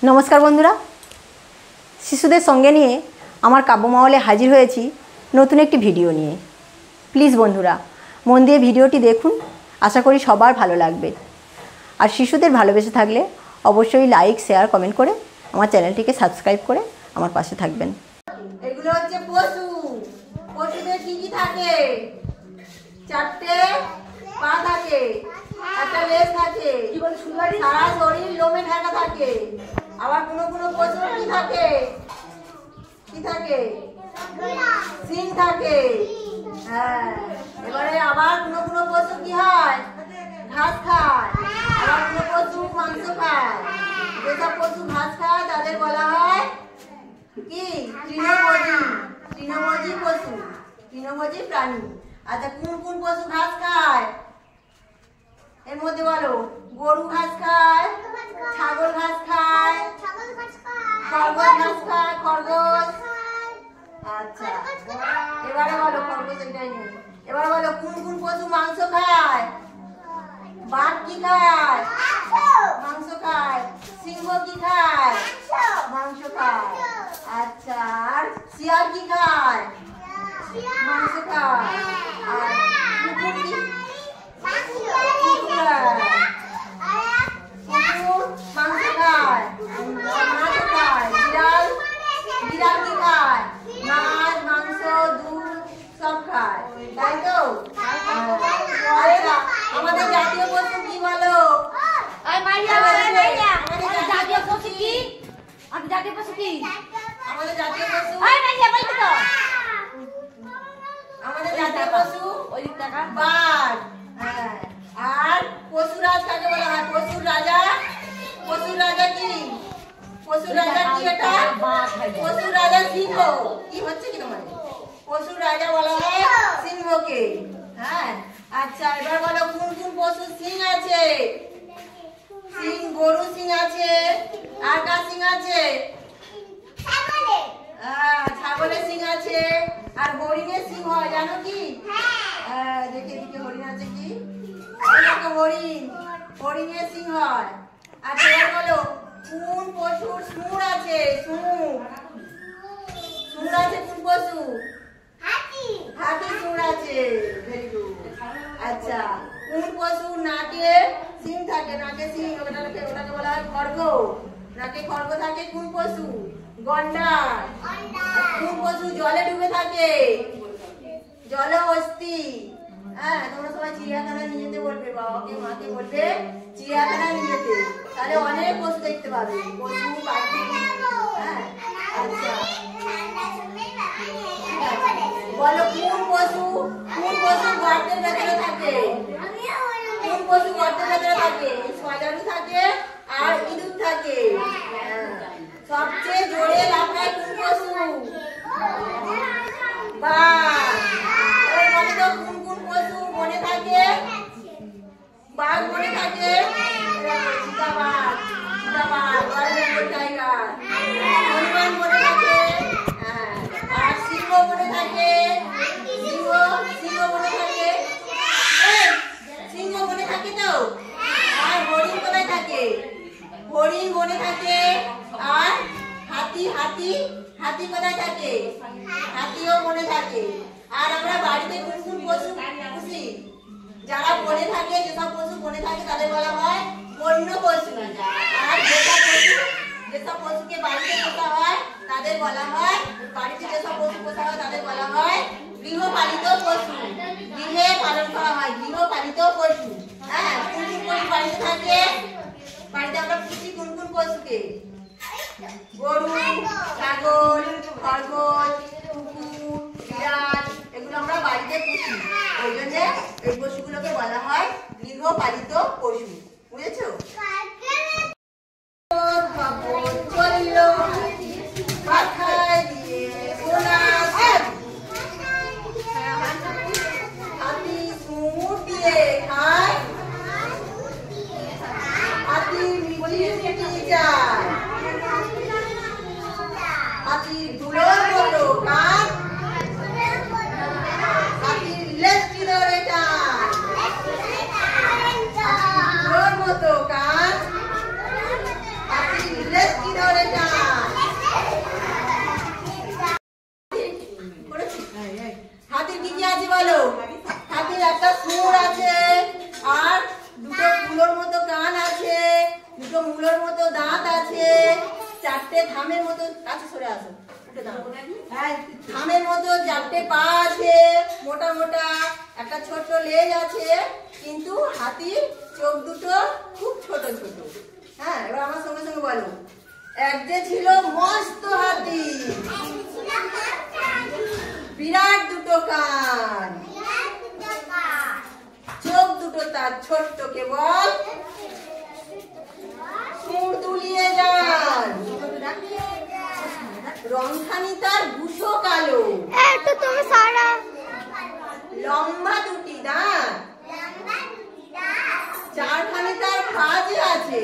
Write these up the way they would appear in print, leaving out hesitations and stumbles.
नमस्कार बंधुरा शिशुदेर संगे निये आमार काव्यमहले हाजिर हयेछि नतून एकटी भिडियो निये। प्लिज बंधुरा मन दिये भिडियोटी देखुन, आशा करी सबार भालो लागबे। और शिशुदेर भालोबेसे थाकले अवश्यई लाइक शेयर कमेंट करे आमार चैनलटिके सबस्क्राइब करे आमार पाशे थाकबेन। एगुलो हच्छे पशु। पशुदेर की की थाके? चारटे पा थाके, একটা লেজ থাকে, সারা শরীর লোমে ঢাকা থাকে। আবার কোনো কোনো পশুর কি থাকে? কি থাকে? শিং থাকে। হ্যাঁ, এবারে আবার কোনো কোনো পশু কি হয়? ঘাস খায়। আবার কোনো পশু মাংস খায়। যেসব পশু ঘাস খায় তাদের বলা হয় কি? তৃণভোজী। তৃণভোজী পশু, তৃণভোজী প্রাণী। আচ্ছা, কোন কোন পশু ঘাস খায়? এর মধ্যে বলো। গরু ঘাস খায়, ছাগল ঘাস খায়, খরগোশ ঘাস খায়, খরগোশ। আচ্ছা, এবারে বলো খরগোশ এটাই নেই। এবারে বলো কোন কোন পশু মাংস খায়? বাঘ কি খায়? মাংস খায়। সিংহ কি খায়? মাংস খায়। আচ্ছা, আর শিয়াল কি খায়? মাংস খায়। আর কুকুর কি? আর পশুরাজ কাকে বলা হয়? পশুর রাজা। পশুর রাজা কি? পশুর রাজা কি এটা? পশুর রাজা সিংহ। কি হচ্ছে কি তোমার? পশুর রাজা বলা হয় সিংহকে। হ্যাঁ, আচ্ছা, এবার বলো কোন কোন পশুর সিং আছে? সিং, গরু সিং আছে। আর কার সিং আছে? ছাগলের সিং আছে। আর হরিণের সিং হয়, জানো কি? দেখে দিকে হরিণ আছে কি? হরিণ, হরিণের সিং হয়। আচ্ছা, এবার বলো কোন পশুর সুর আছে? সুর, সুর আছে কোন পশু? হাতি। হাতি সুর আছে। Very good. আচ্ছা, কোন পশুর নাকে সিং থাকে? নাকে সিং, ওটাকে বলা হয় খড়গ। নাকে খড়গ থাকে কোন পশু? গন্ডার। কোন পশু জলে ডুবে থাকে? জলহস্তী। হ্যাঁ, তোমরা সবাই চিড়িয়াখানায় নিয়ে যেতে বলবে, বাবাকে মাকে বলবে চিড়িয়াখানায় নিয়ে যেতে, তাহলে অনেক পশু দেখতে পাবে, পশু পাখি। হ্যাঁ, আচ্ছা, বলো কোন পশু গর্তের ভেতরে থাকে? কোন পশু গর্তের ভেতরে থাকে? শজারু থাকে আর ইঁদুর থাকে। সবচেয়ে জোরে লাফায় কোন পশু? বাঘ। কোন কোন পশু বনে থাকে? বাঘ বনে থাকে। চিতাবাঘ, রয়্যাল টাইগার। হনুমান বনে থাকে। আর সিংহ বনে থাকে। সিংহ বনে থাকে। সিংহ বনে থাকে তো। আর হরিণ কোথায় থাকে? হরিণ বনে থাকে। আর হাতি কোথায় থাকে? হাতিও বনে থাকে। আর আমরা বাড়িতে কোন কোন পশু পুষি? যারা বনে থাকে, যেসব পশু বনে থাকে তাদের বলা হয় বন্য পশু। আর যেসব পশুকে বাড়িতে পোষা হয় তাদের বলা হয়, বাড়িতে যেসব পশু পোষা হয় তাদের বলা হয় গৃহপালিত পশু। গৃহে পালন করা হয়, গৃহপালিত পশু। হ্যাঁ, কোন কোন পশু বাড়িতে থাকে? বাড়িতে আমরা পুষি কোন কোন পশুকে? গরু, ছাগল, খরগোশ, কুকুর, বিড়াল, এগুলো আমরা বাড়িতে পুষি। ওই জন্য এই পশুগুলোকে বলা হয় গৃহপালিত পশু। বুঝেছো? হাতি সুর দিয়ে খায়, হাতি মিটি যায়, হাতি ধুলোর মতো কাজ, হাতির লেজটি ধরে যায়, ধুলোর মতো কাজ, হাতির লেজটি দুটো মূলোর মতো দাঁত আছে, চারটে থামের মতো, কাছে সরে আসো, থামের মতো চারটে পা আছে মোটা মোটা, একটা ছোট লেজ আছে, কিন্তু হাতির চোখ দুটো খুব ছোট ছোট। হ্যাঁ, এবার আমার সঙ্গে সঙ্গে বলো। এক যে ছিল মস্ত হাতি, বিরাট দুটো কান, চোখ দুটো তার ছোট্ট কেবল, সুর দুলিয়ে যান, রংখানি তার ভূষো কালো, লম্বা দুটি দাঁত, চারখানি তার কাজ আছে,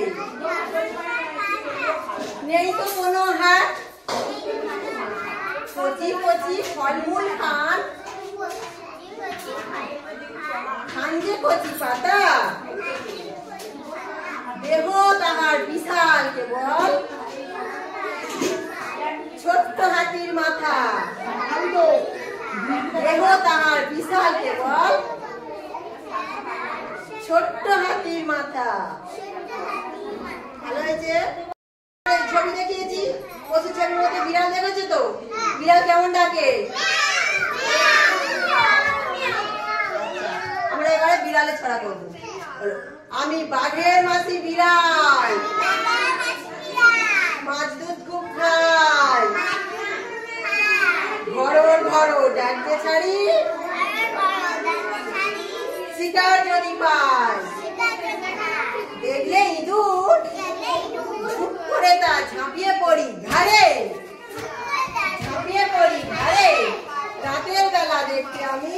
নেই তো কোনো হাত, কচি কচি ফলমূল খান, খান যে কচি পাতা, দেহ তাহার বিশাল কেবল, ছোট্ট হাতির মাথা, দেহ তাহার বিশাল কেবল, ছোট্ট হাতির মাথা। ভালো হয়েছে? ছবি দেখিয়েছি, পশু ছবির মধ্যে বিড়াল দেখেছো তো? বিড়াল কেমন ডাকে? আমরা এবারে বিড়ালে ছড়া করবো। আমি বাঘের মাসি বিড়াল, মাছ দুধ খুব খাই, ঘরোর ঘরো ডাকতে ছাড়ি, শিকার যদি পাই, দেখলে ইঁদুর ঝুপ করে তা ঝাঁপিয়ে পড়ি ঘাড়ে, ঝাঁপিয়ে পড়ি ঘাড়ে, রাতের বেলা দেখতে আমি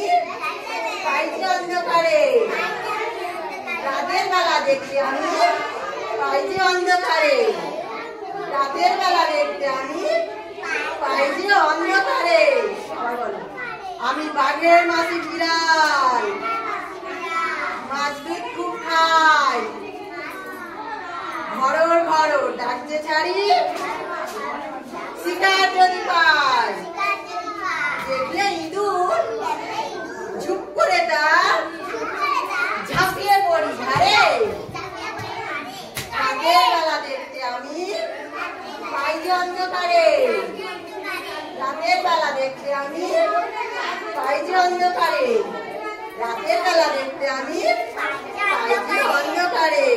পাই যে অন্ধকারে, রাতের বেলা দেখতে আমি পাই যে অন্ধকারে, রাতের বেলা দেখতে আমি পাই যে অন্ধকারে। আমি বাঘের মাসি বিড়াল, মাছ দুধ খুব খাই, ঘরোর ঘরো ডাকতে ছাড়ি, শিকার যদি পাই, দেখলে ইঁদুর ঝুপ করে তার ঝাঁপিয়ে পড়ি ঘাড়ে, রাতের বেলা দেখতে আমি পাই যে অন্ধকারে, রাতের বেলা দেখতে আমি পাই যে অন্ধকারে, রাতের বেলা দেখতে আমি পাই যে অন্ধকারে।